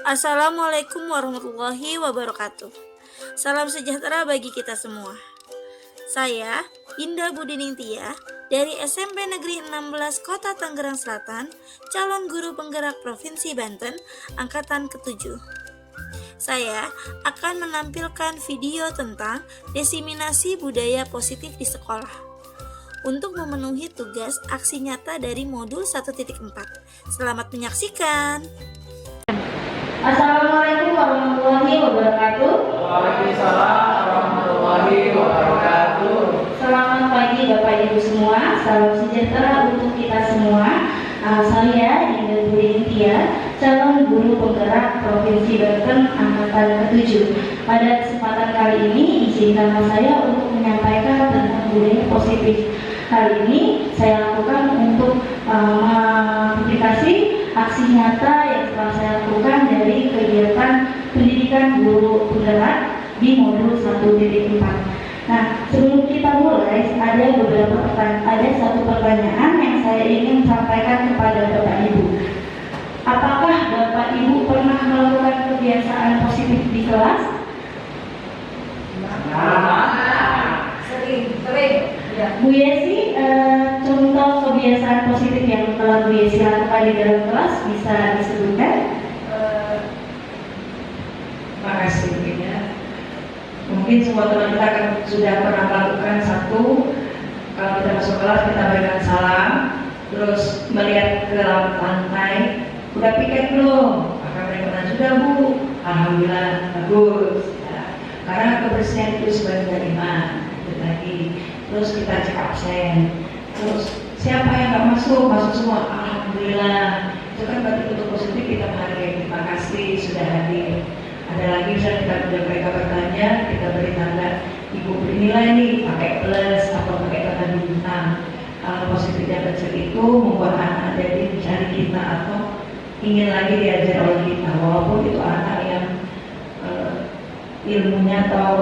Assalamualaikum warahmatullahi wabarakatuh. Salam sejahtera bagi kita semua. Saya Indah Budiningtia dari SMP Negeri 16 Kota Tangerang Selatan, calon guru penggerak Provinsi Banten, angkatan ke-7. Saya akan menampilkan video tentang diseminasi budaya positif di sekolah untuk memenuhi tugas aksi nyata dari modul 1.4. Selamat menyaksikan. Assalamualaikum warahmatullahi wabarakatuh. Waalaikumsalam warahmatullahi wabarakatuh. Selamat pagi Bapak Ibu semua. Salam sejahtera untuk kita semua. Saya Indah Budiningtia, calon guru penggerak Provinsi Banten angkatan ke-7. Pada kesempatan kali ini izinkan saya untuk menyampaikan tentang budaya positif. Kali ini saya lakukan untuk mempublikasi aksi nyata yang telah saya lakukan dari kegiatan pendidikan guru penggerak di modul 1.4. Nah, sebelum kita mulai, ada satu pertanyaan yang saya ingin sampaikan kepada Bapak Ibu. Apakah Bapak Ibu pernah melakukan kebiasaan positif di kelas? Sering. Ya. Bu Yesi, contoh kebiasaan positif yang telah Bu Yesi lakukan di dalam kelas bisa disebutkan? Makasih ya. Mungkin semua teman kita kan sudah pernah melakukan satu. Kalau kita masuk kelas kita berikan salam, terus melihat ke lantai. Udah piket belum? Akan mereka sudah Bu. Alhamdulillah bagus. Ya. Karena kebersihan itu sebagai iman. Itu lagi. Terus kita cek absen. Terus siapa yang nggak masuk semua. Alhamdulillah. Itu kan berarti bentuk positif kita menghargai. Terima kasih sudah hadir. Ada lagi misalnya kita udah mereka bertanya, kita beri tanda ibu beri nilai nih pakai plus atau pakai tanda bintang. Kalau positifnya kecil itu membuat anak jadi mencari kita atau ingin lagi diajar oleh kita, walaupun itu anak yang ilmunya atau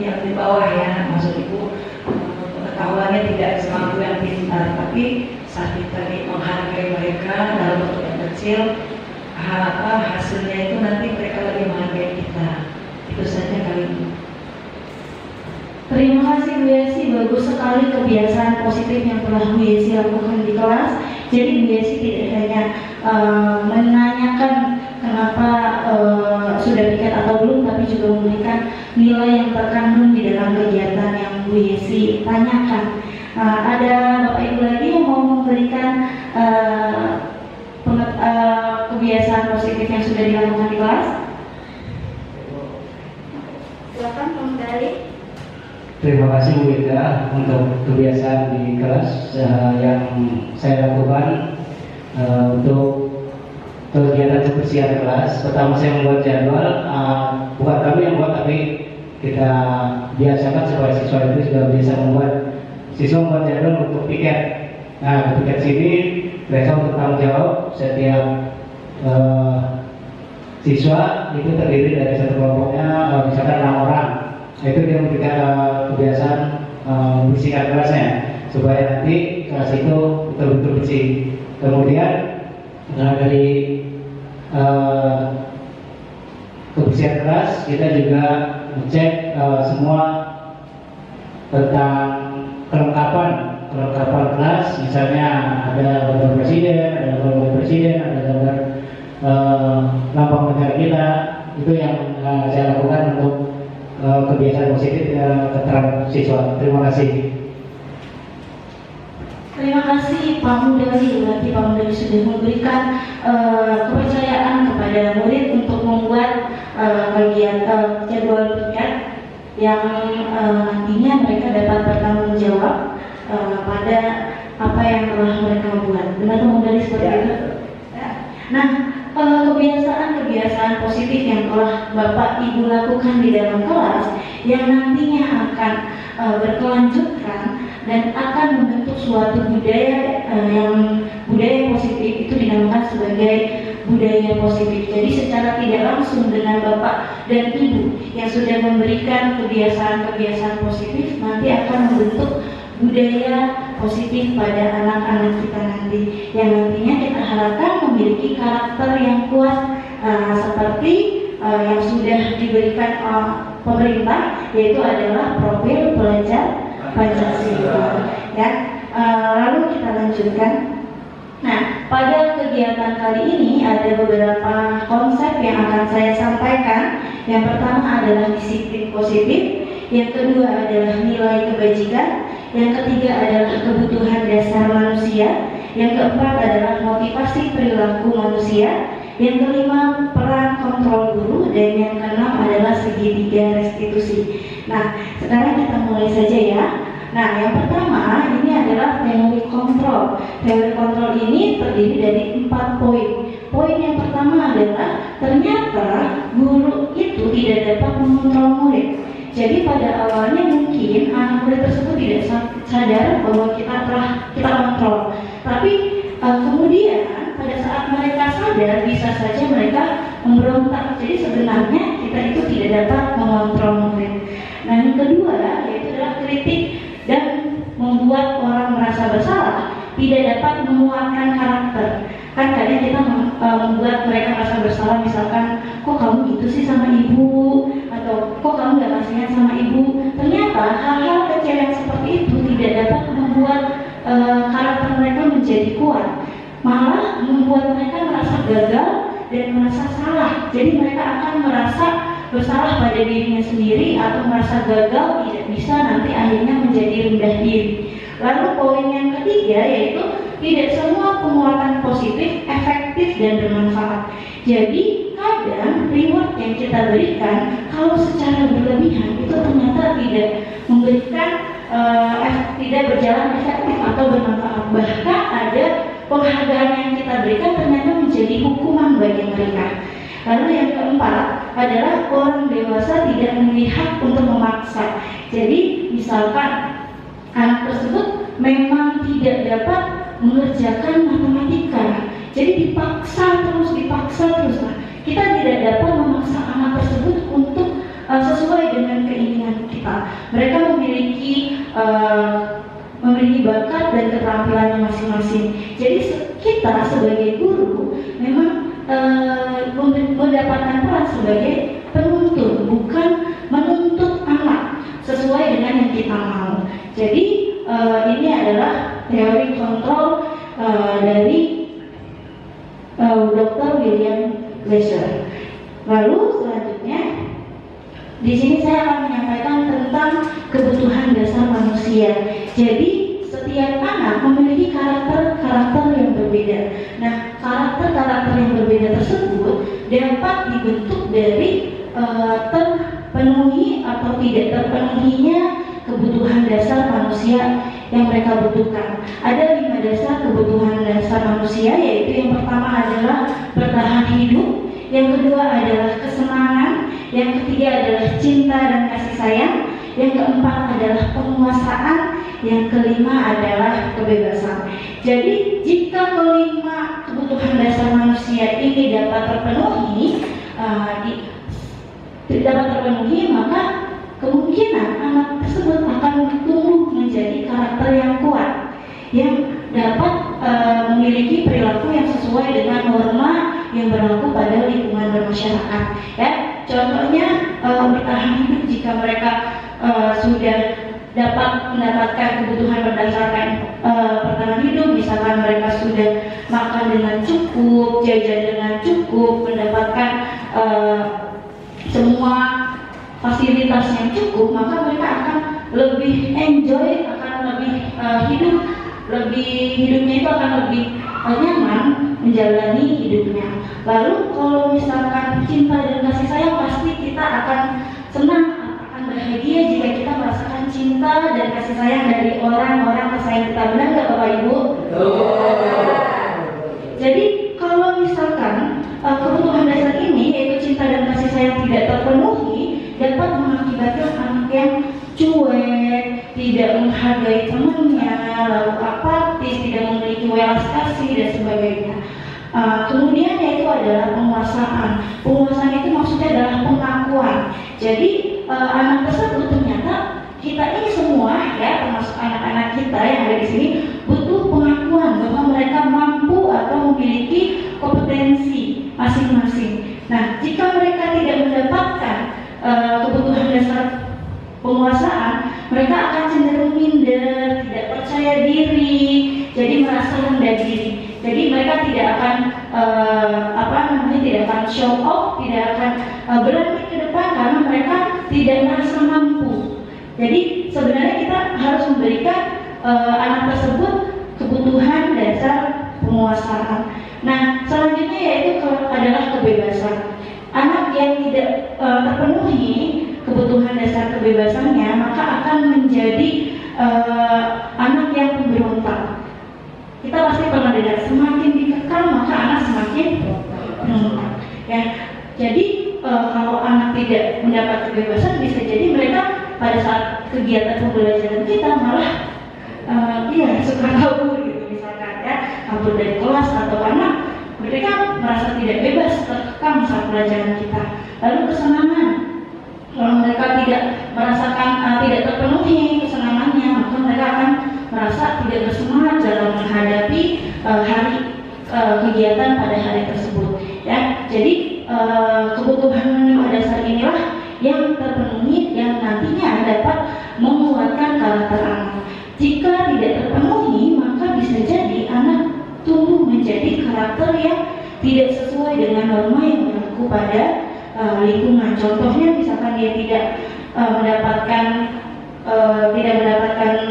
yang di bawah ya, maksud ibu pengetahuannya tidak semampu yang pintar, tapi saat kita menghargai mereka dalam bentuk yang kecil, hasilnya itu nanti mereka lebih menghargai kita. Itu saja kali ini. Terima kasih Bu Yesi, bagus sekali kebiasaan positif yang telah Bu Yesi lakukan di kelas. Jadi Bu Yesi tidak hanya menanyakan kenapa sudah piket atau belum, tapi juga memberikan nilai yang terkandung di dalam kegiatan yang Bu Yesi tanyakan. Ada Bapak Ibu lagi yang mau memberikan kebiasaan positif yang sudah dilakukan di kelas? Silakan pengendali. Terima kasih Bu Ida untuk kebiasaan di kelas yang saya lakukan untuk kegiatan kebersihan kelas. Pertama saya membuat jadwal, bukan kami yang buat tapi kita biasakan supaya siswa itu sudah bisa membuat jadwal untuk piket. Nah, piket sini mereka untuk tanggung jawab setiap siswa itu terdiri dari satu kelompoknya misalkan 6 orang. Itu dia memberikan kebiasaan membersihkan kelasnya supaya nanti kelas itu betul-betul bersih. Kemudian dari kebersihan kelas kita juga ngecek semua tentang kelengkapan kelas, misalnya ada gambar presiden, ada gambar lambang negara kita. Itu yang saya lakukan untuk kebiasaan positif keterangan siswa. Terima kasih. Terima kasih Pak Mudari. Berarti Pak Mudari sudah memberikan kepercayaan kepada murid untuk membuat jadwal piket yang nantinya mereka dapat bertanggung jawab pada apa yang telah mereka buat. Benar Pak Mudari seperti itu? Nah, kebiasaan positif yang telah Bapak Ibu lakukan di dalam kelas yang nantinya akan berkelanjutan dan akan membentuk suatu budaya yang budaya positif itu dinamakan sebagai budaya positif. Jadi secara tidak langsung dengan Bapak dan Ibu yang sudah memberikan kebiasaan-kebiasaan positif nanti akan membentuk budaya positif pada anak-anak kita nanti yang nantinya kita harapkan memiliki karakter yang kuat seperti yang sudah diberikan pemerintah, yaitu adalah profil pelajar Pancasila. Ya, lalu kita lanjutkan. Nah, pada kegiatan kali ini ada beberapa konsep yang akan saya sampaikan. Yang pertama adalah disiplin positif, yang kedua adalah nilai kebajikan, yang ketiga adalah kebutuhan dasar manusia, yang keempat adalah motivasi perilaku manusia, yang kelima peran kontrol guru, dan yang keenam adalah segitiga restitusi. Nah, sekarang kita mulai saja ya. Nah, yang pertama ini adalah teori kontrol. Teori kontrol ini terdiri dari 4 poin. Poin yang pertama adalah ternyata guru itu tidak dapat mengontrol murid. Jadi pada awalnya mungkin anak murid tersebut tidak sadar bahwa kita kontrol. Tapi kemudian pada saat mereka sadar, bisa saja mereka memberontak. Jadi sebenarnya kita itu tidak dapat mengontrol murid. Nah, yang kedua yaitu adalah kritik dan membuat orang merasa bersalah, tidak dapat menguatkan karakter. Kan kadang kita membuat mereka merasa bersalah, misalkan kok kamu gitu sih sama ibu, atau kok kamu gak kasihan sama ibu. Ternyata hal-hal kecil yang seperti itu tidak dapat membuat karakter mereka menjadi kuat, malah membuat mereka merasa gagal dan merasa salah. Jadi mereka akan merasa bersalah pada dirinya sendiri atau merasa gagal, tidak bisa, nanti akhirnya menjadi rendah diri. Lalu poin yang ketiga yaitu tidak semua penguatan positif efektif dan bermanfaat. Jadi kadang reward yang kita berikan kalau secara berlebihan itu ternyata tidak memberikan tidak berjalan efektif atau bermanfaat. Bahkan ada penghargaan yang kita berikan ternyata menjadi hukuman bagi mereka. Lalu yang keempat adalah orang dewasa tidak melihat untuk memaksa. Jadi misalkan anak tersebut memang tidak dapat mengerjakan matematika, jadi dipaksa terus. Nah, kita tidak dapat memaksa anak tersebut untuk sesuai dengan keinginan kita. Mereka memiliki bakat dan keterampilannya masing-masing. Jadi kita sebagai guru memang mendapatkan peran sebagai penuntun, bukan menuntut anak sesuai dengan yang kita mau. Jadi ini adalah teori kontrol dari Dr. William Glasser. Lalu selanjutnya di sini saya akan menyampaikan tentang kebutuhan dasar manusia. Jadi setiap anak memiliki karakter yang berbeda. Nah, karakter yang berbeda tersebut dapat dibentuk dari terpenuhi atau tidak terpenuhinya kebutuhan dasar manusia yang mereka butuhkan. Ada 5 dasar kebutuhan dasar manusia, yaitu yang pertama adalah bertahan hidup, yang kedua adalah kesenangan, yang ketiga adalah cinta dan kasih sayang, yang keempat adalah penguasaan, yang kelima adalah kebebasan. Jadi jika kelima kebutuhan dasar manusia ini dapat terpenuhi, maka kemungkinan anak tersebut akan tumbuh menjadi karakter yang kuat, yang dapat memiliki perilaku yang sesuai dengan norma yang berlaku pada lingkungan bermasyarakat. Ya, contohnya bertahan hidup, jika mereka sudah dapat mendapatkan kebutuhan berdasarkan bertahan hidup, misalkan mereka sudah makan dengan cukup, jajan dengan cukup, mendapatkan semua fasilitas yang cukup, maka mereka akan lebih enjoy, akan lebih hidupnya itu akan lebih nyaman menjalani hidupnya. Lalu kalau misalkan cinta dan kasih sayang, pasti kita akan senang, akan bahagia jika kita merasakan cinta dan kasih sayang dari orang-orang tersayang kita. Benar nggak Bapak Ibu? Jadi kalau misalkan kebutuhan dasar ini, yaitu cinta dan kasih sayang, tidak terpenuhi, dapat mengakibatkan anak yang cuek, tidak menghargai temannya, lalu apatis, tidak memiliki welas kasih dan sebagainya. Kemudian yaitu adalah penguasaan. Penguasaan itu maksudnya adalah pengakuan. Jadi anak tersebut ternyata kita ini semua, ya, termasuk anak-anak kita yang ada di sini, butuh pengakuan bahwa mereka mampu atau memiliki kompetensi masing-masing. Nah, jika mereka tidak mendapatkan kebutuhan dasar penguasaan, mereka akan cenderung minder, tidak percaya diri, jadi merasa rendah diri. Jadi mereka tidak akan tidak akan show off, tidak akan berani ke depan karena mereka tidak merasa mampu. Jadi sebenarnya kita harus memberikan anak tersebut kebutuhan dasar penguasaan. Nah, selanjutnya yaitu adalah kebebasan. Anak yang tidak terpenuhi kebutuhan dasar kebebasannya, maka akan menjadi anak yang pemberontak. Kita pasti pernah dengar, semakin dikekang maka anak semakin berontak. Ya, jadi kalau anak tidak mendapat kebebasan, bisa jadi mereka pada saat kegiatan pembelajaran kita malah suka kabur gitu, misalkan ya, kabur dari kelas atau karena mereka merasa tidak bebas, terkekang saat pelajaran kita. Lalu kesenangan, kalau mereka tidak merasakan tidak terpenuhi kesenangannya, maka mereka akan merasa tidak bersemangat dalam menghadapi hari kegiatan pada hari tersebut. Ya, jadi kebutuhan 5 dasar inilah yang terpenuhi yang nantinya dapat menguatkan karakter anak. Jika tidak terpenuhi, maka bisa jadi anak tumbuh menjadi karakter yang tidak sesuai dengan norma yang berlaku pada lingkungan. Contohnya misalkan dia tidak mendapatkan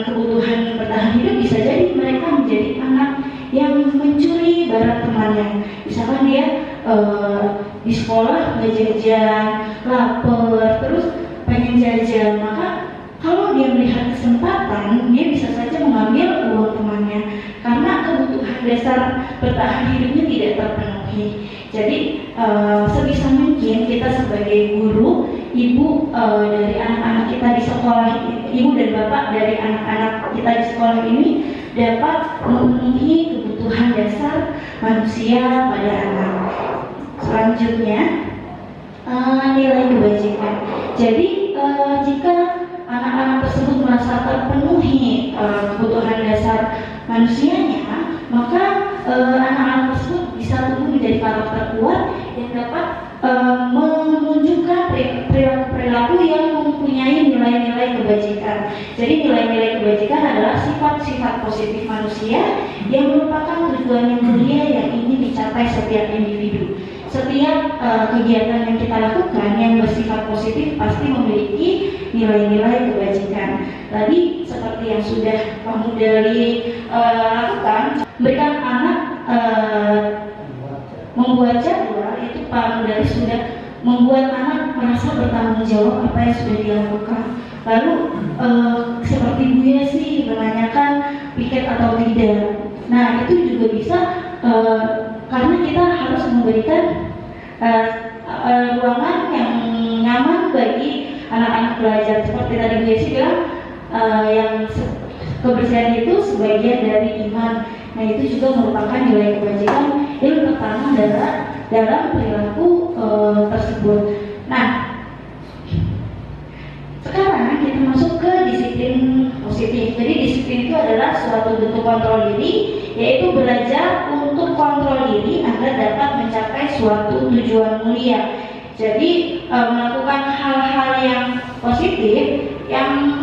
kebutuhan bertahan hidup, bisa jadi mereka menjadi anak yang mencuri barang temannya. Misalkan dia di sekolah nggak jajan, lapar, terus pengen jajan, maka kalau dia melihat kesempatan, dia bisa saja mengambil uang temannya karena kebutuhan dasar bertahan hidupnya tidak terpenuhi. Jadi sebisa mungkin kita sebagai guru, ibu dari anak-anak kita di sekolah, ibu dan bapak dari anak-anak kita di sekolah ini dapat memenuhi kebutuhan dasar manusia pada anak. Selanjutnya nilai kebajikan. Jadi jika anak-anak tersebut merasa terpenuhi kebutuhan dasar manusianya, maka anak-anak tersebut bisa tumbuh menjadi karakter kuat yang dapat menunjukkan perilaku yang mempunyai nilai-nilai kebajikan. Jadi nilai-nilai kebajikan adalah sifat-sifat positif manusia yang merupakan tujuan yang mulia yang ingin dicapai setiap individu. Setiap kegiatan yang kita lakukan yang bersifat positif pasti memiliki nilai-nilai kebajikan. Tadi seperti yang sudah kamu dari lakukan, berikan anak membuat jadwal, itu Pak Mudari sudah membuat anak merasa bertanggung jawab apa yang sudah dilakukan. Lalu seperti Bu Yesi menanyakan piket atau tidak. Nah, itu juga bisa karena kita harus memberikan ruangan yang nyaman bagi anak-anak belajar. Seperti tadi Bu Yesi bilang, yang kebersihan itu sebagian dari iman. Nah, itu juga merupakan nilai kebajikan yang tertanam dalam perilaku tersebut. Nah, sekarang kita masuk ke disiplin positif. Jadi disiplin itu adalah suatu bentuk kontrol diri, yaitu belajar untuk kontrol diri agar dapat mencapai suatu tujuan mulia. Jadi melakukan hal-hal yang positif yang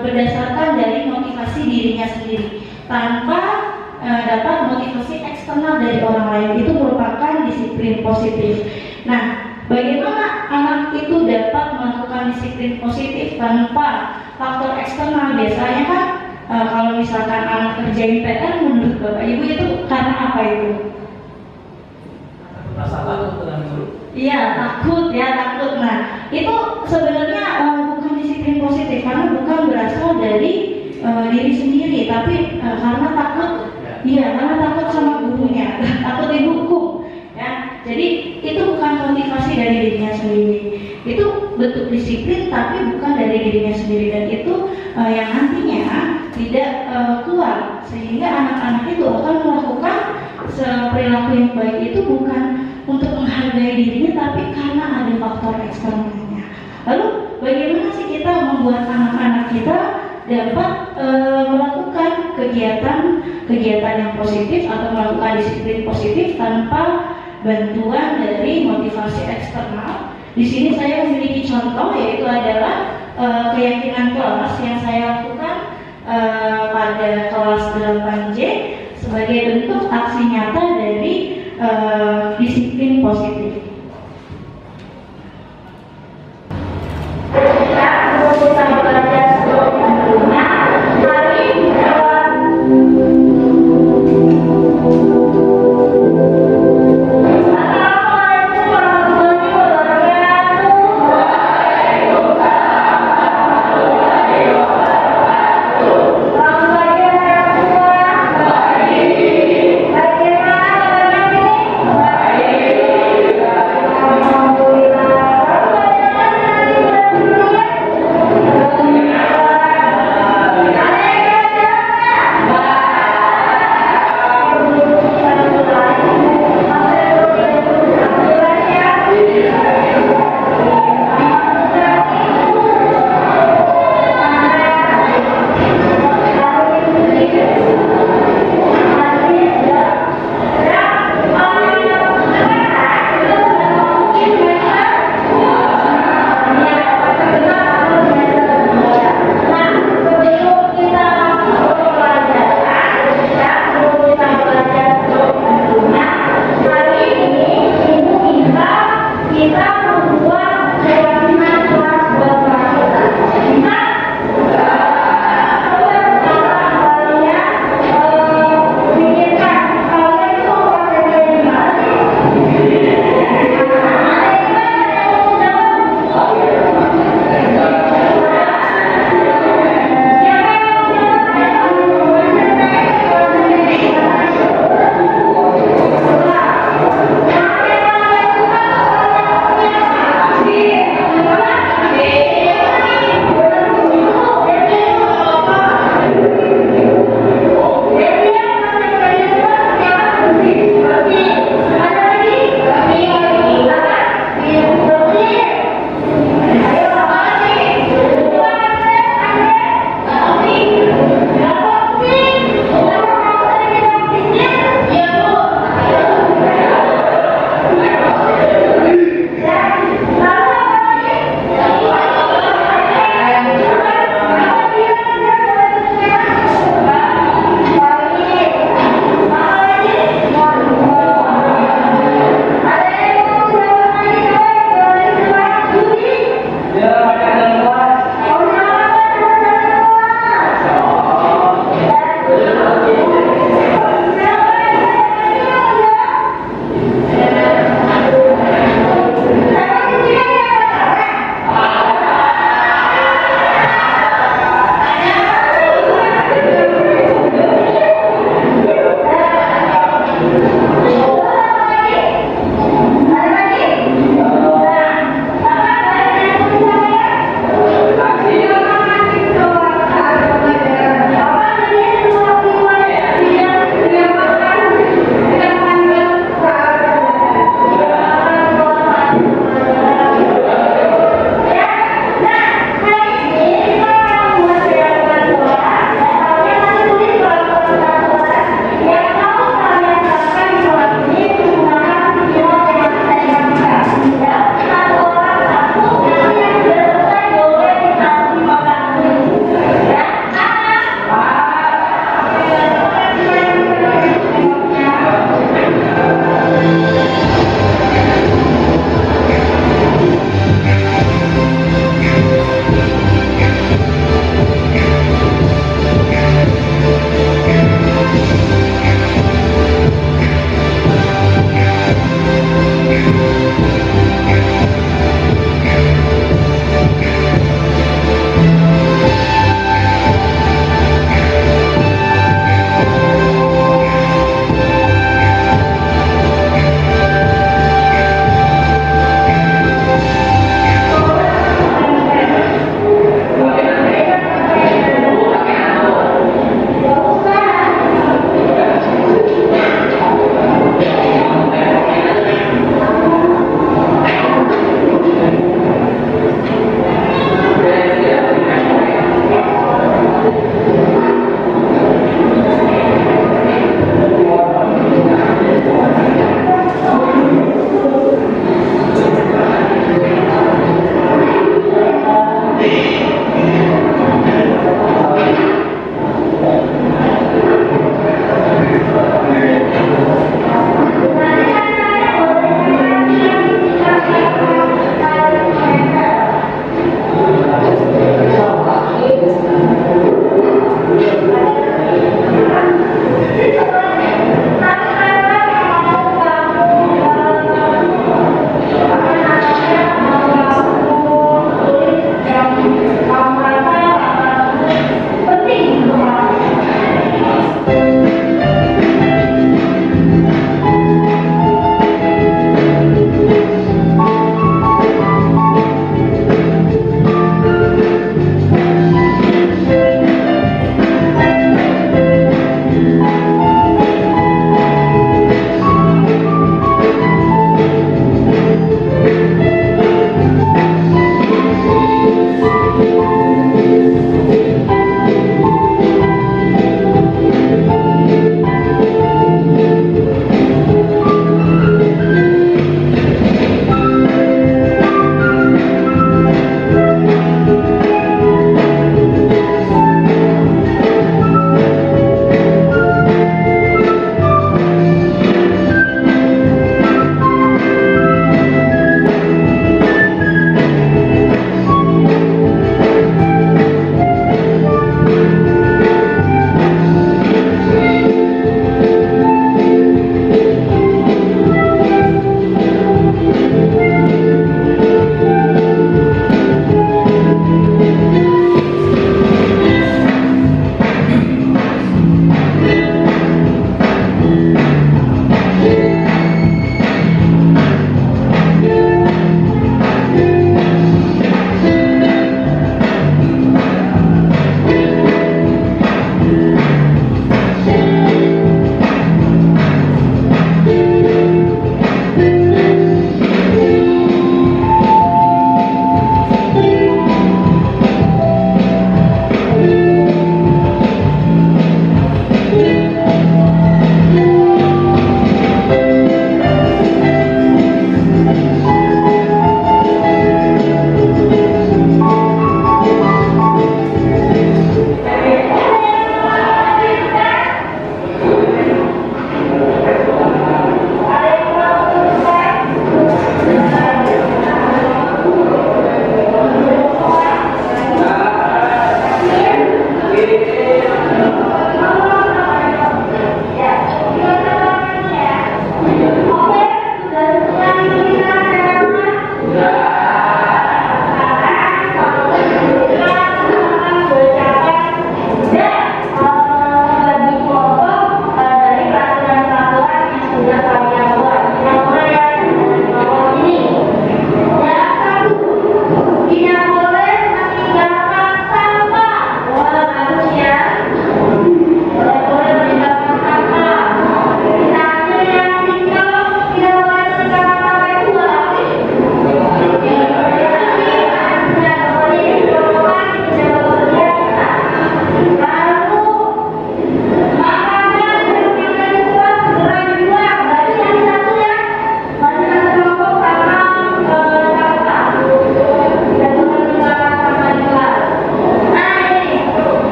berdasarkan dari motivasi dirinya sendiri tanpa dapat motivasi eksternal dari orang lain, itu merupakan disiplin positif. Nah, bagaimana anak itu dapat melakukan disiplin positif tanpa faktor eksternal? Biasanya kan kalau misalkan anak kerjain PR, menurut Bapak Ibu itu karena apa itu? Rasa takut dengan guru. Iya, takut. Nah, itu sebenarnya bukan disiplin positif karena bukan berasal dari diri sendiri, tapi karena takut. Iya, karena takut sama gurunya, takut dihukum. Ya, jadi itu bukan motivasi dari dirinya sendiri. Itu bentuk disiplin, tapi bukan dari dirinya sendiri, dan itu yang nantinya tidak kuat, sehingga anak-anak itu akan melakukan perilaku yang baik itu bukan untuk menghargai dirinya, tapi karena ada faktor eksternalnya. Lalu bagaimana sih kita membuat anak-anak kita dapat melakukan kegiatan yang positif atau melakukan disiplin positif tanpa bantuan dari motivasi Di sini saya memiliki contoh, yaitu adalah keyakinan kelas yang saya lakukan pada kelas 8J sebagai bentuk aksi nyata dari disiplin positif. Kita belajar sebelumnya, mari menjawab. Assalamualaikum warahmatullahi wabarakatuh. Selamat pagi anak semua. Bagaimana kabarnya ini?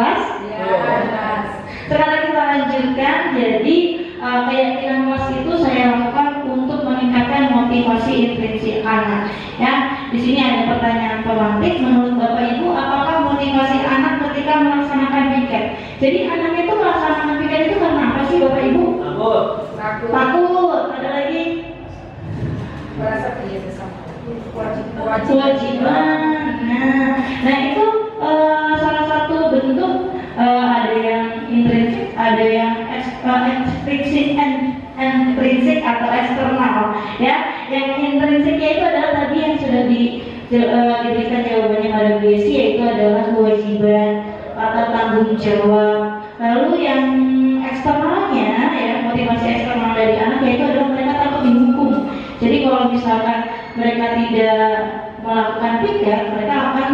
kelas? Sekarang kita lanjutkan. Jadi keyakinan kelas itu saya lakukan untuk meningkatkan motivasi intrinsik anak. Ya, di sini ada pertanyaan pemantik. Menurut Bapak Ibu, apakah motivasi anak ketika melaksanakan piket? Jadi anak itu melaksanakan piket itu karena apa sih Bapak Ibu? Takut. Ada lagi? Kewajiban. Nah itu salah satu bentuk, ada yang intrinsik, ada yang extrinsic atau eksternal. Ya, yang intrinsiknya itu adalah tadi yang sudah diberikan jawabannya pada Bu Yesi, yaitu adalah kewajiban atau tanggung jawab. Lalu yang eksternalnya, ya, motivasi eksternal dari anak yaitu adalah mereka takut dihukum. Jadi kalau misalkan mereka tidak melakukan piket, mereka akan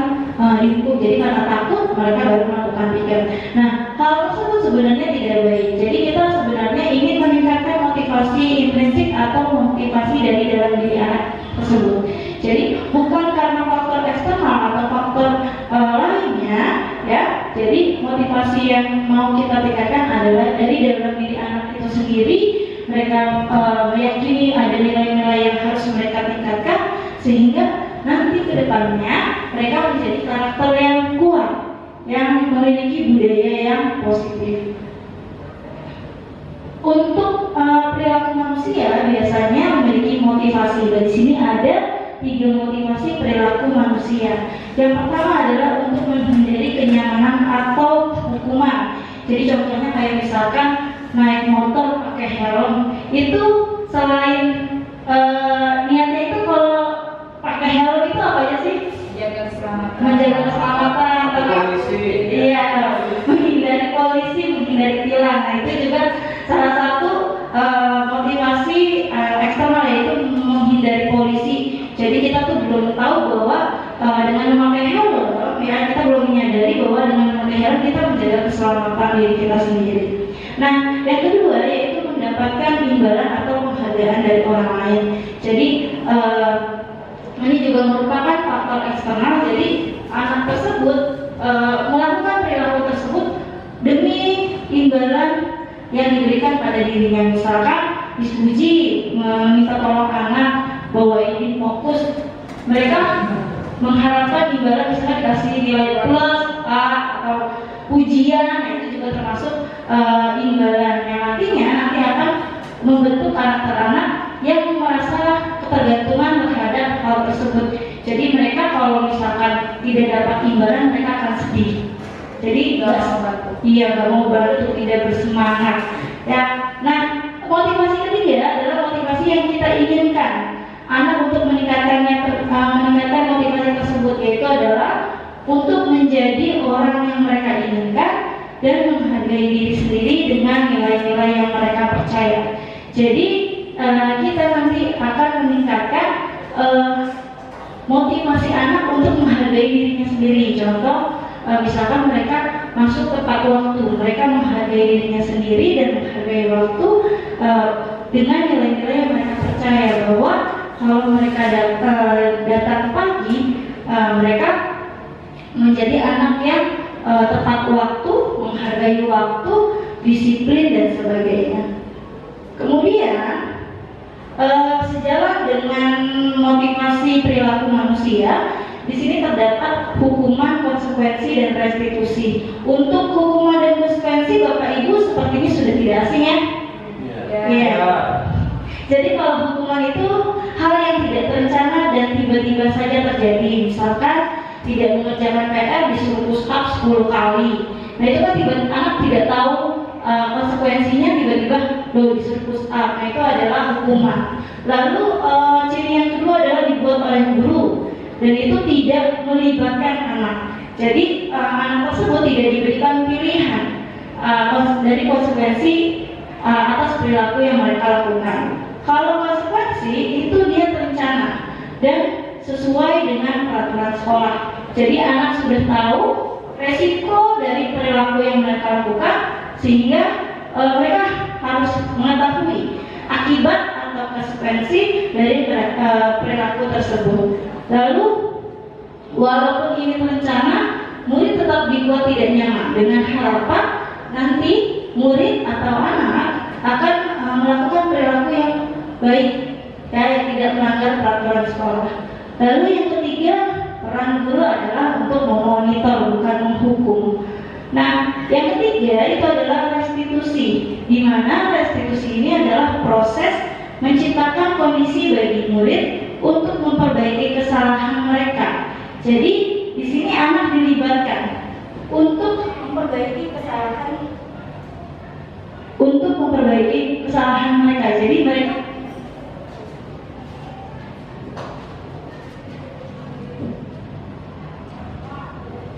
dihukum. Jadi karena takut mereka baru melakukan piket. Nah, hal tersebut sebenarnya tidak baik. Jadi kita sebenarnya ingin meningkatkan motivasi intrinsik atau motivasi dari dalam diri anak tersebut. Jadi bukan karena faktor eksternal atau faktor lainnya, ya. Jadi motivasi yang mau kita tingkatkan adalah dari dalam diri anak itu sendiri. Mereka meyakini ada nilai-nilai yang harus mereka tingkatkan sehingga nanti ke depannya mereka menjadi karakter yang kuat, yang memiliki budaya yang positif. Untuk perilaku manusia biasanya memiliki motivasi. Dan di sini ada 3 motivasi perilaku manusia. Yang pertama adalah untuk menghindari kenyamanan atau hukuman. Jadi contohnya kayak misalkan naik motor pakai helm, itu selain niatnya itu kalau pakai helm itu apa aja sih? Menjaga keselamatan, iya, menghindari polisi, menghindari tilang. Nah itu juga salah satu motivasi eksternal, yaitu menghindari polisi. Jadi kita tuh belum tahu bahwa dengan memakai helm, ya, kita belum menyadari bahwa dengan memakai helm kita menjaga keselamatan diri kita sendiri. Nah, yang kedua yaitu mendapatkan imbalan atau penghargaan dari orang lain. Jadi ini juga merupakan faktor eksternal. Jadi anak tersebut melakukan perilaku tersebut demi imbalan yang diberikan pada dirinya. Misalkan dipuji, meminta tolong anak bahwa ini fokus, mereka mengharapkan imbalan, misalnya dikasih nilai plus A atau pujian, itu juga termasuk imbalan yang nantinya nanti akan membentuk karakter anak yang merasa ketergantungan terhadap hal tersebut. Jadi mereka kalau misalkan tidak dapat imbalan, mereka akan sedih. Jadi nggak mau bantu, tidak bersemangat. Ya, nah motivasi ketiga adalah motivasi yang kita inginkan anak untuk meningkatkan motivasi tersebut, yaitu adalah untuk menjadi orang yang mereka inginkan dan menghargai diri sendiri dengan nilai-nilai yang mereka percaya. Jadi kita nanti akan meningkatkan motivasi anak untuk menghargai dirinya sendiri. Contoh, misalkan mereka masuk tepat waktu, mereka menghargai dirinya sendiri dan menghargai waktu dengan nilai-nilai yang mereka percaya bahwa kalau mereka datang pagi, mereka menjadi anak yang tepat waktu, menghargai waktu, disiplin dan sebagainya. Kemudian sejalan dengan motivasi perilaku manusia, di sini terdapat hukuman, konsekuensi dan restitusi. Untuk hukuman dan konsekuensi, Bapak Ibu sepertinya sudah tidak asing ya? Iya. Jadi kalau hukuman itu hal yang tidak terencana dan tiba-tiba saja terjadi. Misalkan tidak mengerjakan PR disuruh push up 10 kali. Nah itu kan tiba-tiba anak tidak tahu konsekuensinya, tiba-tiba disuruh push up. Nah itu adalah hukuman. Lalu ciri yang kedua adalah dibuat oleh guru, dan itu tidak melibatkan anak. Jadi anak tersebut tidak diberikan pilihan dari konsekuensi atas perilaku yang mereka lakukan. Kalau konsekuensi itu dia terencana dan sesuai dengan peraturan sekolah. Jadi anak sudah tahu resiko dari perilaku yang mereka lakukan, sehingga mereka harus mengetahui akibat atau konsekuensi dari perilaku tersebut. Lalu walaupun ini terencana, murid tetap dibuat tidak nyaman dengan harapan nanti murid atau anak akan melakukan perilaku yang baik, ya, yang tidak melanggar peraturan sekolah. Lalu yang ketiga, peran guru adalah untuk memonitor, bukan menghukum. Nah, yang ketiga itu adalah restitusi, di mana restitusi ini adalah proses menciptakan kondisi bagi murid untuk memperbaiki kesalahan mereka. Jadi di sini anak dilibatkan untuk memperbaiki kesalahan mereka.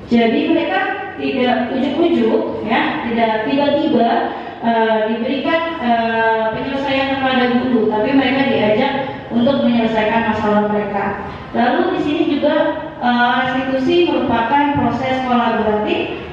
Jadi mereka tidak ujuk-ujuk, ya, tidak tiba-tiba diberikan penyelesaian kepada guru, tapi mereka diajak untuk menyelesaikan masalah mereka. Lalu di sini juga restitusi merupakan proses kolaboratif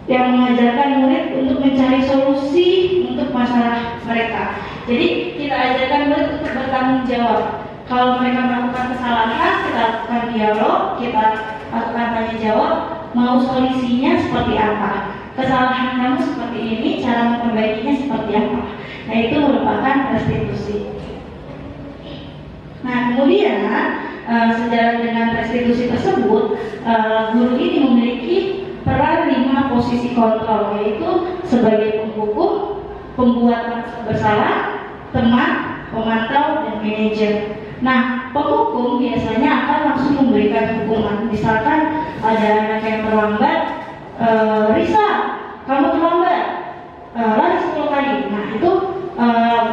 yang mengajarkan murid untuk mencari solusi untuk masalah mereka. Jadi kita ajarkan murid untuk bertanggung jawab. Kalau mereka melakukan kesalahan, kita lakukan dialog, kita lakukan tanya jawab, mau solusinya seperti apa, kesalahan kamu seperti ini, cara memperbaikinya seperti apa. Nah, itu merupakan restitusi. Nah, kemudian sejalan dengan restitusi tersebut, guru ini memiliki peran 5 posisi kontrol, yaitu sebagai penghukum, pembuat bersalah, teman, pemantau, dan manajer. Nah, penghukum biasanya akan langsung memberikan hukuman. Misalkan ada anak yang terlambat, Risa, kamu terlambat, lari 10 kali. Nah, itu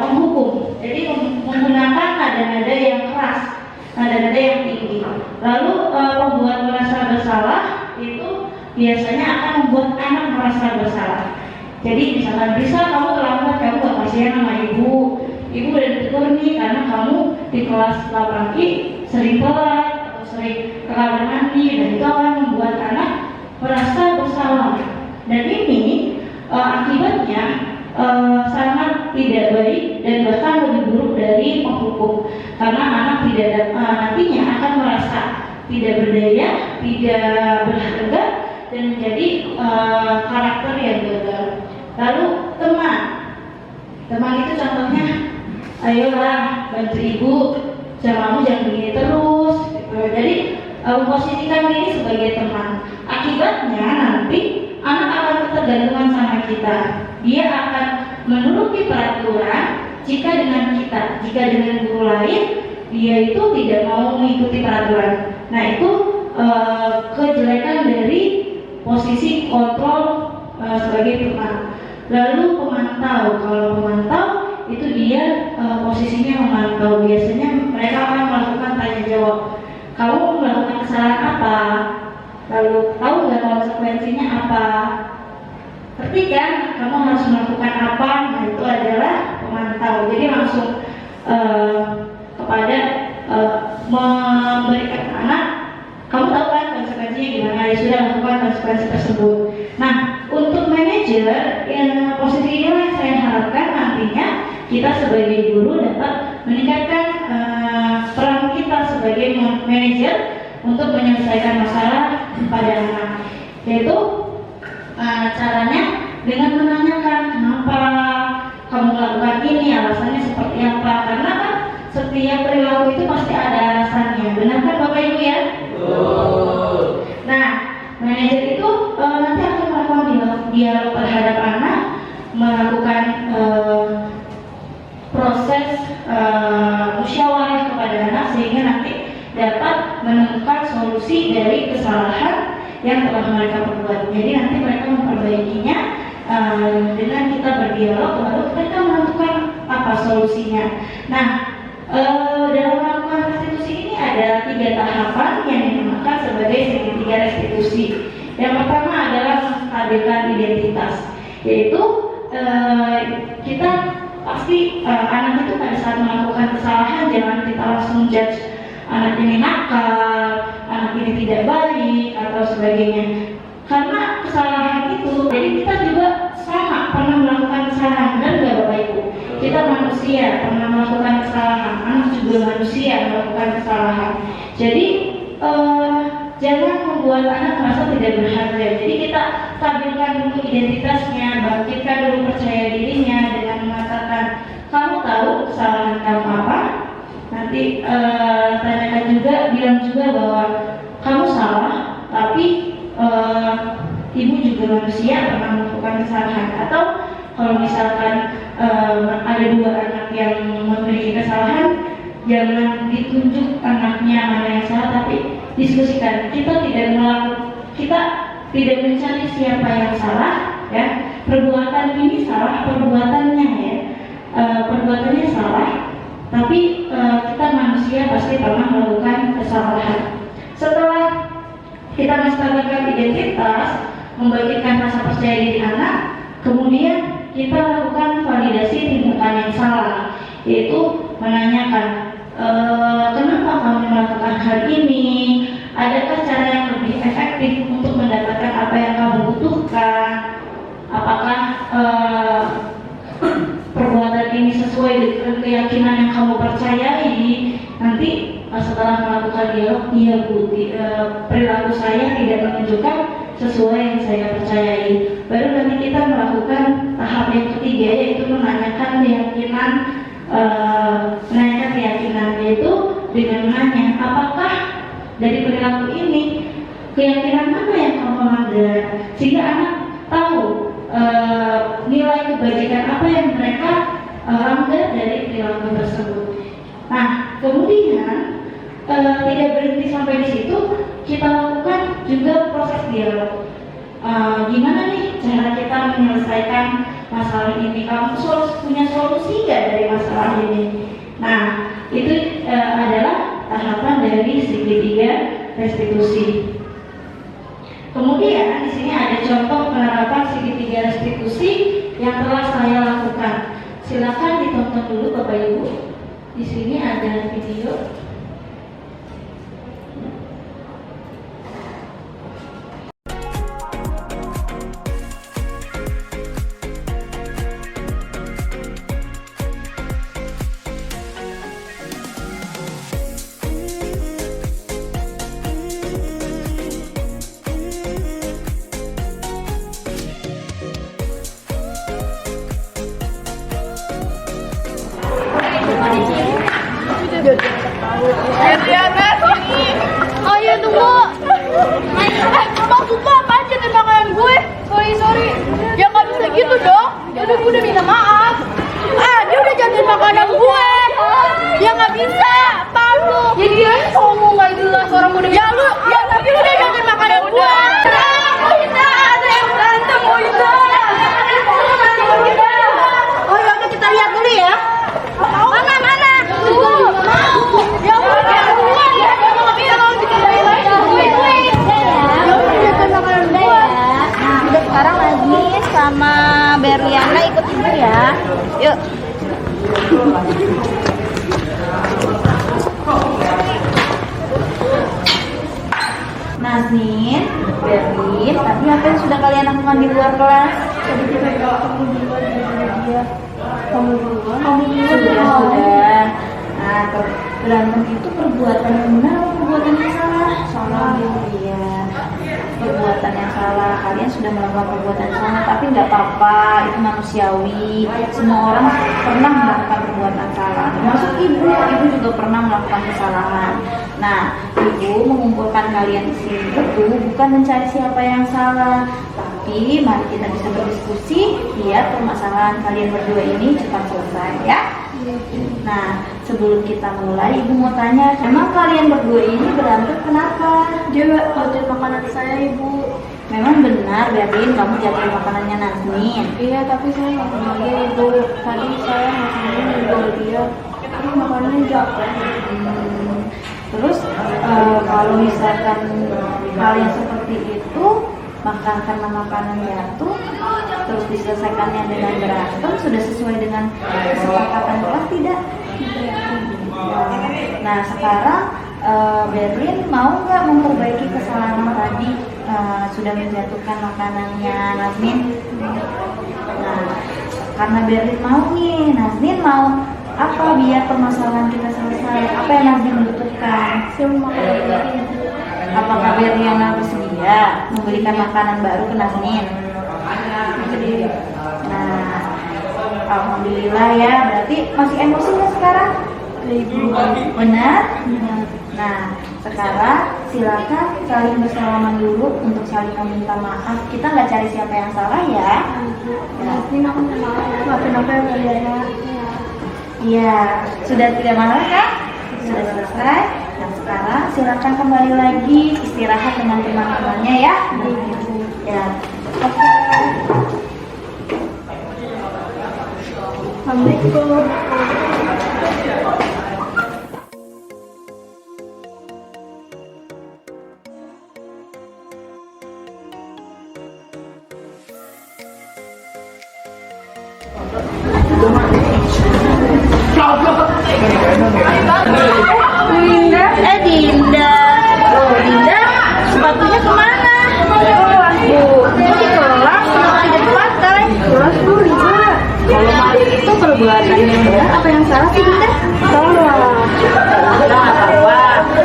menghukum. Jadi menggunakan nada-nada yang keras, nada-nada yang tinggi. Lalu pembuat merasa bersalah itu biasanya akan membuat anak merasa bersalah. Jadi misalkan Risa, kamu terlambat, kamu gak kasihan sama ibu udah ditegur nih karena kamu di kelas 8I sering telat atau sering ke kamar mandi, dan itu akan membuat anak merasa bersalah. Dan ini akibatnya sangat tidak baik dan bahkan lebih buruk dari penghukum, karena anak nantinya akan merasa tidak berdaya, tidak berharga, dan menjadi karakter yang gagal. Lalu teman itu contohnya, ayolah bantu ibu, kamu jangan begini terus gitu. Jadi memposisikan diri sebagai teman. Akibatnya nanti anak akan ketergantungan sama kita. Dia akan menuruti peraturan jika dengan guru lain dia itu tidak mau mengikuti peraturan. Nah, itu kejelekan dari posisi kontrol sebagai teman. Lalu pemantau, kalau pemantau itu dia posisinya memantau. Biasanya mereka akan melakukan tanya jawab. Kamu melakukan kesalahan apa? Lalu tahu nggak konsekuensinya apa? Ngerti kan? Kamu harus melakukan apa? Nah, itu adalah pemantau. Jadi langsung kepada memberikan anak, kamu tahu kan konsekuensinya gimana? Ya sudah, lakukan konsekuensi tersebut. Nah, untuk manajer, posisi inilah yang saya harapkan nantinya kita sebagai guru dapat meningkatkan peran kita sebagai manajer untuk menyelesaikan masalah pada anak, yaitu caranya dengan menanyakan kenapa kamu melakukan ini, alasannya seperti apa, karena kan setiap perilaku itu pasti ada alasannya. Benar kan Bapak Ibu ya? Nah, manajer itu nanti akan melakukan dialog terhadap anak, melakukan proses musyawarah kepada anak sehingga nanti dapat menemukan solusi dari kesalahan yang telah mereka perbuat. Jadi nanti mereka memperbaikinya dengan kita berdialog, lalu mereka menentukan apa solusinya. Nah, dalam melakukan restitusi ini ada 3 tahapan yang dinamakan sebagai segitiga restitusi. Yang pertama adalah menstabilkan identitas, yaitu kita pasti anak itu pada saat melakukan kesalahan jangan kita langsung judge anak ini nakal, anak ini tidak baik atau sebagainya, karena kesalahan itu, jadi kita juga sama pernah melakukan kesalahan, benar nggak Bapak Ibu? Kita manusia pernah melakukan kesalahan, anak juga manusia melakukan kesalahan. Jadi jangan membuat anak merasa tidak berharga. dulu identitasnya, bangkitkan dulu percaya dirinya dengan mengatakan, kamu tahu kesalahan kamu apa? Nanti tanyakan juga, bilang juga bahwa kamu salah, tapi ibu juga manusia pernah melakukan kesalahan. Atau kalau misalkan ada dua anak yang memiliki kesalahan, jangan ditunjuk anaknya mana yang salah, tapi diskusikan. Kita tidak mencari siapa yang salah, ya. Perbuatan ini salah, perbuatannya ya, perbuatannya salah, tapi kita manusia pasti pernah melakukan kesalahan. Setelah kita menstabilkan identitas, membangkitkan rasa percaya diri anak, kemudian kita lakukan validasi tindakan yang salah, yaitu menanyakan kenapa kamu melakukan hal ini, adakah cara yang lebih efektif untuk mendapatkan apa yang kamu butuhkan, apakah perbuatan ini sesuai dengan keyakinan yang kamu percayai. Nanti setelah melakukan dialog, iya Bu, perilaku saya tidak menunjukkan sesuai yang saya percayai. Baru nanti kita melakukan tahap yang ketiga, yaitu menanyakan keyakinan, yaitu dengan menanya, apakah dari perilaku ini keyakinan mana yang kamu langgar, sehingga anak tahu nilai kebajikan apa yang mereka langgar dari perilaku tersebut. Nah, kemudian tidak berhenti sampai di situ, kita lakukan juga proses dialog. Gimana nih cara kita menyelesaikan masalah ini? Kamu punya solusi nggak dari masalah ini? Nah, itu adalah tahapan dari segitiga restitusi. Kemudian di sini ada contoh penerapan segitiga restitusi yang telah saya lakukan. Silakan ditonton dulu Bapak Ibu. Di sini ada video. Ayo tunggu. Maksud lo apa aja nih makanan gue? Sorry. Ya nggak bisa gitu dong. Ya udah gue udah minta maaf. Dia udah jatuhin makanan gue. Ya nggak bisa. Apaan lu? Ya dia ngomong nggak jelas orang udah. Ya lu, ya tapi lu udah jatuhin makanan gue. Ada yang berantem. Oh ya udah kita lihat dulu ya. Mana? Tuh. Ya udah keluar ya. Udah sekarang lagi sama Berliana ikut ibu ya. Yuk. Nazmin, Berlin, tadi apa yang sudah kalian lakukan di luar kelas? Tadi kita ketemu di luar dia. Kamu sudah. Nah, berantem itu perbuatan yang benar atau perbuatan yang salah? Salah, iya. Perbuatan yang salah. Kalian sudah melakukan perbuatan yang salah, tapi nggak apa-apa, itu manusiawi. Semua orang pernah melakukan perbuatan salah. Termasuk ibu juga pernah melakukan kesalahan. Nah, ibu mengumpulkan kalian di sini itu bukan mencari siapa yang salah, tapi mari kita bisa berdiskusi biar permasalahan kalian berdua ini cepat selesai ya. Nah, sebelum kita mulai, ibu mau tanya, emang kalian berdua ini berantem kenapa? Dia jatuhin makanan saya, ibu. Memang benar, Berlin, kamu jatuhin makanannya Nazmin. Iya, tapi saya nggak sengaja, ibu. Tadi saya nggak sengaja nyenggol dia, tapi makanannya jatuh. Terus, kalau misalkan kalian seperti itu, maka karena makanan jatuh, terus diselesaikannya dengan berantem, sudah sesuai dengan kesepakatan kelas tidak? Nah, sekarang Berlin mau nggak memperbaiki kesalahan tadi, sudah menjatuhkan makanannya Nazmin? Nah, karena Berlin mau nih, Nazmin mau apa biar permasalahan kita selesai? Apa yang Nazmin butuhkan? Apakah Berliana bersedia memberikan makanan baru ke Nazmin? Alhamdulillah ya, berarti masih emosi nggak sekarang? Benar? Nah, sekarang silakan saling bersalaman dulu untuk saling meminta maaf. Kita nggak cari siapa yang salah ya. Maafin aku ya. Iya, sudah tidak marah kan? Sudah selesai. Nah, sekarang silakan kembali lagi istirahat dengan teman-temannya ya. Ya. Oke. Assalamualaikum. Dinda, Dinda. Oh, Dinda, sepatunya kemana? Bu, di kelas kenapa tidak dipakai? Kelas Bu, Dinda. Kalau maling itu perbuatan yang benar apa yang salah sih, Dinda? Salah. Nggak apa-apa.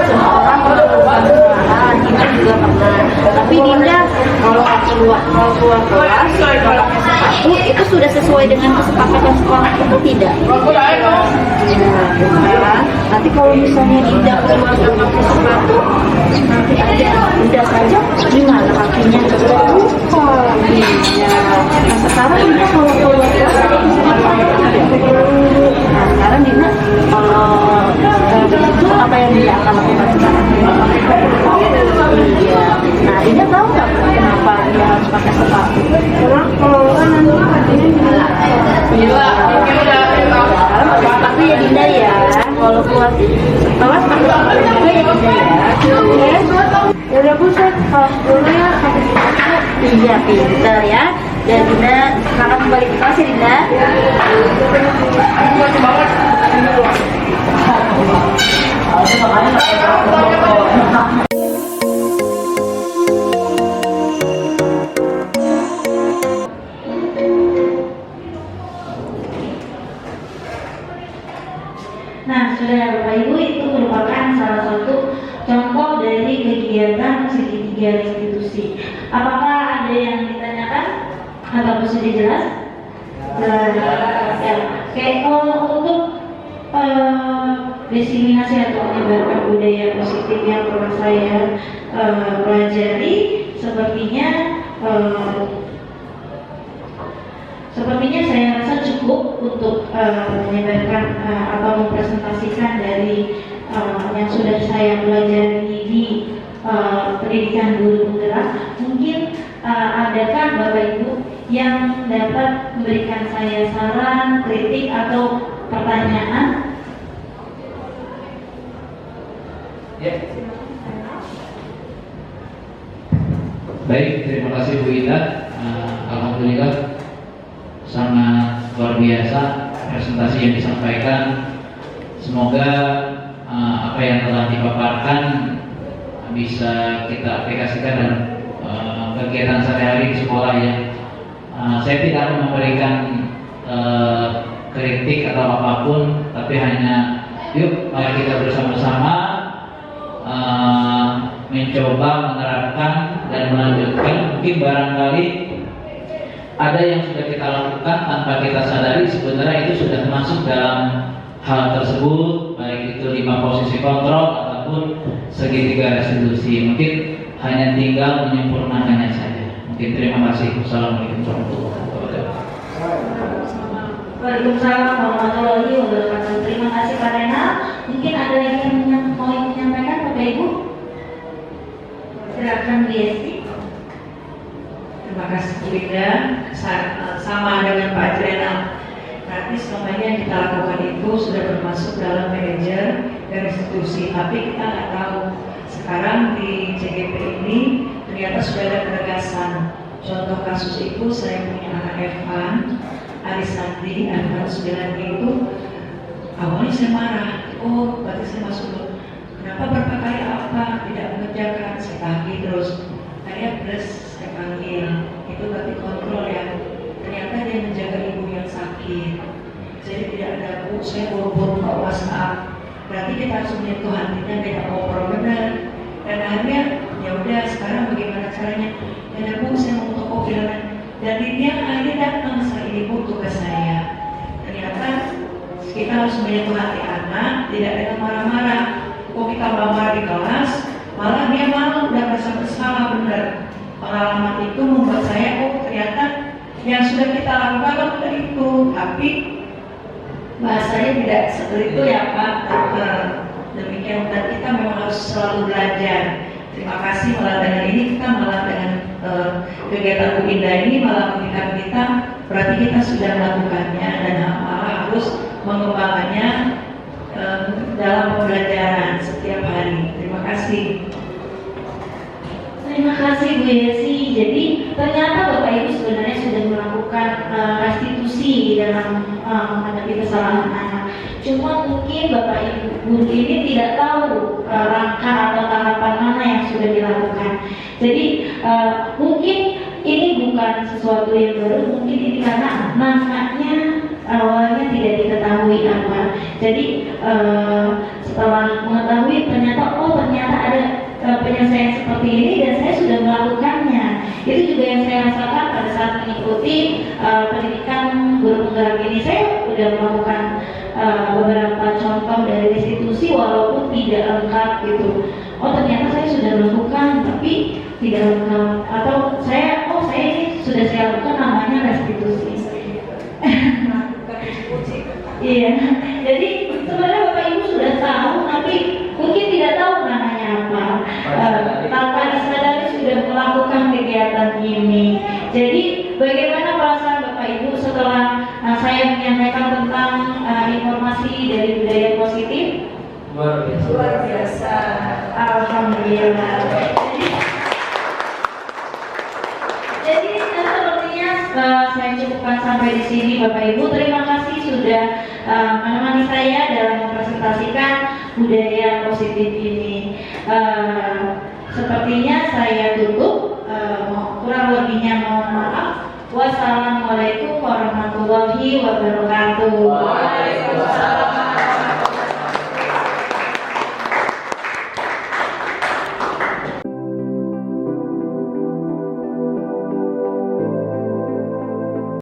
Semua orang pernah melakukan kesalahan. Dinda juga pernah. Tapi Dinda, kalau keluar kelas, kalau pakai sepatu itu sudah sesuai dengan kesepakatan sekolah itu tidak? Nanti kalau misalnya Dinda keluar tanpa pakai sepatu, nanti aja udah saja gimana kakinya terluka. Nah sekarang Dinda kalau keluar kelas pakai sepatu tidak? Nah sekarang Dinda kalau begitu apa yang Dinda akan lakukan sekarang? Iya. Nah Dinda tahu nggak kenapa Dinda harus pakai sepatu? Karena kalau nanti kakinya tapi ya Dinda ya, kalau keluar setelah pakai sepatu juga ya Dinda ya. Oke. Ya udah Bu, saya kelas dulu ya, pakai sepatu. Iya, pintar ya. Dan Dinda sekarang kembali ke kelas ya Dinda. Nah, saudara Bapak Ibu, itu merupakan salah satu contoh dari kegiatan segitiga restitusi. Apakah ada yang ditanyakan atau sudah jelas? Jelas. Ya. Oke, untuk diseminasi atau menyebarkan budaya positif yang pernah saya pelajari, sepertinya saya rasa cukup untuk menyebarkan atau mempresentasikan dari yang sudah saya pelajari di pendidikan guru penggerak. Mungkin adakah Bapak Ibu yang dapat memberikan saya saran, kritik atau pertanyaan? Ya. Baik, terima kasih Bu Ida. Alhamdulillah sangat luar biasa presentasi yang disampaikan. Semoga apa yang telah dipaparkan bisa kita aplikasikan dalam kegiatan sehari-hari di sekolah ya. Saya tidak akan memberikan kritik atau apapun, tapi hanya yuk mari kita bersama-sama mencoba menerapkan dan melanjutkan. Mungkin barangkali ada yang sudah kita lakukan tanpa kita sadari sebenarnya itu sudah masuk dalam hal tersebut, baik itu 5 posisi kontrol ataupun segitiga restitusi. Mungkin hanya tinggal menyempurnakannya saja. Mungkin terima kasih. Wassalamualaikum warahmatullahi wabarakatuh. Waalaikumsalam warahmatullahi wabarakatuh. Terima kasih Pak Renal. Mungkin ada lagi yang mau menyampaikan Bapak Ibu? Silakan Bu Yesti. Terima kasih Bu Ida. Sama dengan Pak Renal. Berarti semuanya yang kita lakukan itu sudah termasuk dalam manajer dan restitusi, tapi kita nggak tahu. Sekarang di CGP ini ternyata sudah ada penegasan. Contoh kasus itu saya punya anak Evan, Arisandi, Evan 9 itu awalnya saya marah. Oh, berarti saya masuk. Kenapa berpakaian apa? Tidak mengerjakan. Saya tagih terus. Saya plus, saya panggil. Itu berarti kontrol ya. Ternyata dia menjaga ibu yang sakit. Jadi tidak ada Bu, saya buru-buru ke WhatsApp. Berarti kita harus menyentuh hatinya, beda ngobrol benar. Dan akhirnya ya udah sekarang bagaimana caranya? Dan Bu, saya mau toko filman. Dan dia akhirnya datang, saya ini Bu tugas saya. ternyata kita harus menyentuh hati anak, tidak dengan marah-marah. Kok kita marah di kelas, malah dia malu, udah merasa bersalah. Benar, pengalaman itu membuat saya, oh ternyata yang sudah kita lakukan waktu itu, tapi bahasanya tidak seperti itu ya Pak. Demikian, dan kita memang harus selalu belajar. Terima kasih, malah dengan ini kita malah dengan kegiatan Bu Indah ini malah mengingatkan kita, berarti kita sudah melakukannya dan malah harus mengembangkannya dalam pembelajaran setiap hari. Terima kasih. Terima kasih Bu Yesi. Jadi ternyata Bapak Ibu sebenarnya sudah melakukan restitusi di dalam menghadapi kesalahan anak. Cuma mungkin Bapak Ibu guru ini tidak tahu langkah atau tahapan mana yang sudah dilakukan. Jadi mungkin ini bukan sesuatu yang baru, mungkin ini karena manfaatnya awalnya tidak diketahui apa. Jadi setelah mengetahui ternyata ada penyelesaian seperti ini dan saya sudah melakukannya. Itu juga yang saya rasakan pada saat mengikuti pendidikan guru penggerak ini. Saya sudah melakukan beberapa contoh dari restitusi walaupun tidak lengkap gitu. Oh ternyata saya sudah melakukan tapi tidak lengkap, atau saya ini sudah saya lakukan, namanya restitusi. Iya, jadi sebenarnya Bapak Ibu sudah tahu tapi mungkin tidak tahu namanya apa. Tanpa disadari sudah melakukan kegiatan ini. Jadi bagaimana perasaan Bapak Ibu setelah saya menyampaikan tentang informasi dari budaya positif? Luar biasa. Alhamdulillah. Jadi sepertinya saya cukupkan sampai di sini Bapak Ibu. Terima kasih sudah menemani saya dalam mempresentasikan budaya positif ini. Sepertinya saya tutup. Kurang lebihnya mohon maaf. Wassalamualaikum warahmatullahi wabarakatuh.